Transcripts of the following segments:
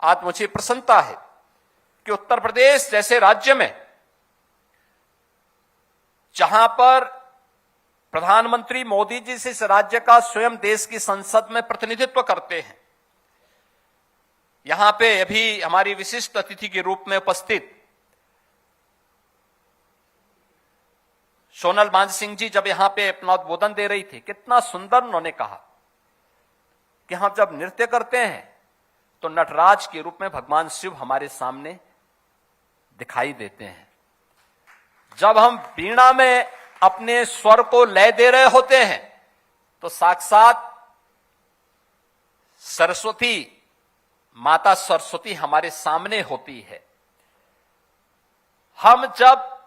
आज मुझे प्रसन्नता है कि उत्तर प्रदेश जैसे राज्य में, जहां पर प्रधानमंत्री मोदी जी से इस राज्य का स्वयं देश की संसद में प्रतिनिधित्व करते हैं, यहां पे अभी हमारी विशिष्ट अतिथि के रूप में उपस्थित सोनल मानसिंह जी जब यहां पे अपना उद्बोधन दे रही थी, कितना सुंदर उन्होंने कहा कि हम जब नृत्य करते हैं तो नटराज के रूप में भगवान शिव हमारे सामने दिखाई देते हैं। जब हम वीणा में अपने स्वर को लय दे रहे होते हैं तो साक्षात सरस्वती, माता सरस्वती हमारे सामने होती है। हम जब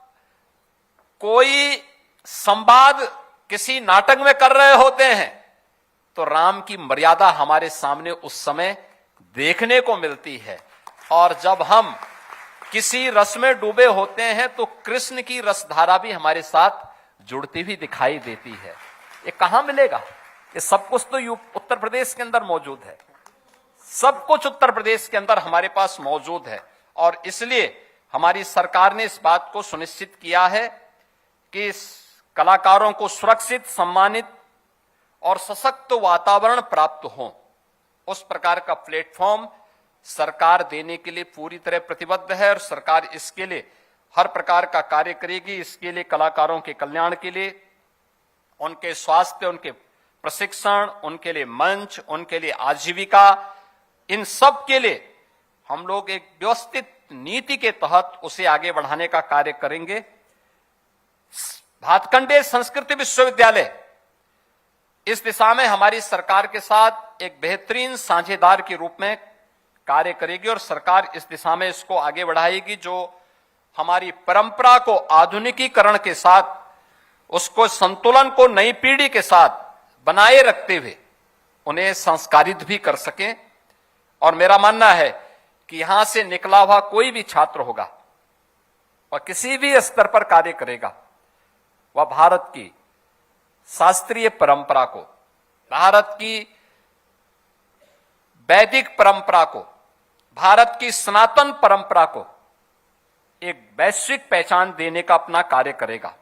कोई संवाद किसी नाटक में कर रहे होते हैं तो राम की मर्यादा हमारे सामने उस समय देखने को मिलती है, और जब हम किसी रस में डूबे होते हैं तो कृष्ण की रसधारा भी हमारे साथ जुड़ती हुई दिखाई देती है। ये कहां मिलेगा? ये सब कुछ तो उत्तर प्रदेश के अंदर मौजूद है, सब कुछ उत्तर प्रदेश के अंदर हमारे पास मौजूद है। और इसलिए हमारी सरकार ने इस बात को सुनिश्चित किया है कि इस कलाकारों को सुरक्षित, सम्मानित और सशक्त वातावरण प्राप्त हो, उस प्रकार का प्लेटफॉर्म सरकार देने के लिए पूरी तरह प्रतिबद्ध है, और सरकार इसके लिए हर प्रकार का कार्य करेगी। इसके लिए कलाकारों के कल्याण के लिए, उनके स्वास्थ्य, उनके प्रशिक्षण, उनके लिए मंच, उनके लिए आजीविका, इन सब के लिए हम लोग एक व्यवस्थित नीति के तहत उसे आगे बढ़ाने का कार्य करेंगे। भातखंडे संस्कृति विश्वविद्यालय इस दिशा में हमारी सरकार के साथ एक बेहतरीन साझेदार के रूप में कार्य करेगी, और सरकार इस दिशा में इसको आगे बढ़ाएगी। जो हमारी परंपरा को आधुनिकीकरण के साथ, उसको संतुलन को नई पीढ़ी के साथ बनाए रखते हुए उन्हें संस्कारित भी कर सकें। और मेरा मानना है कि यहां से निकला हुआ कोई भी छात्र होगा और किसी भी स्तर पर कार्य करेगा, वह भारत की शास्त्रीय परंपरा को, भारत की वैदिक परंपरा को, भारत की सनातन परंपरा को एक वैश्विक पहचान देने का अपना कार्य करेगा।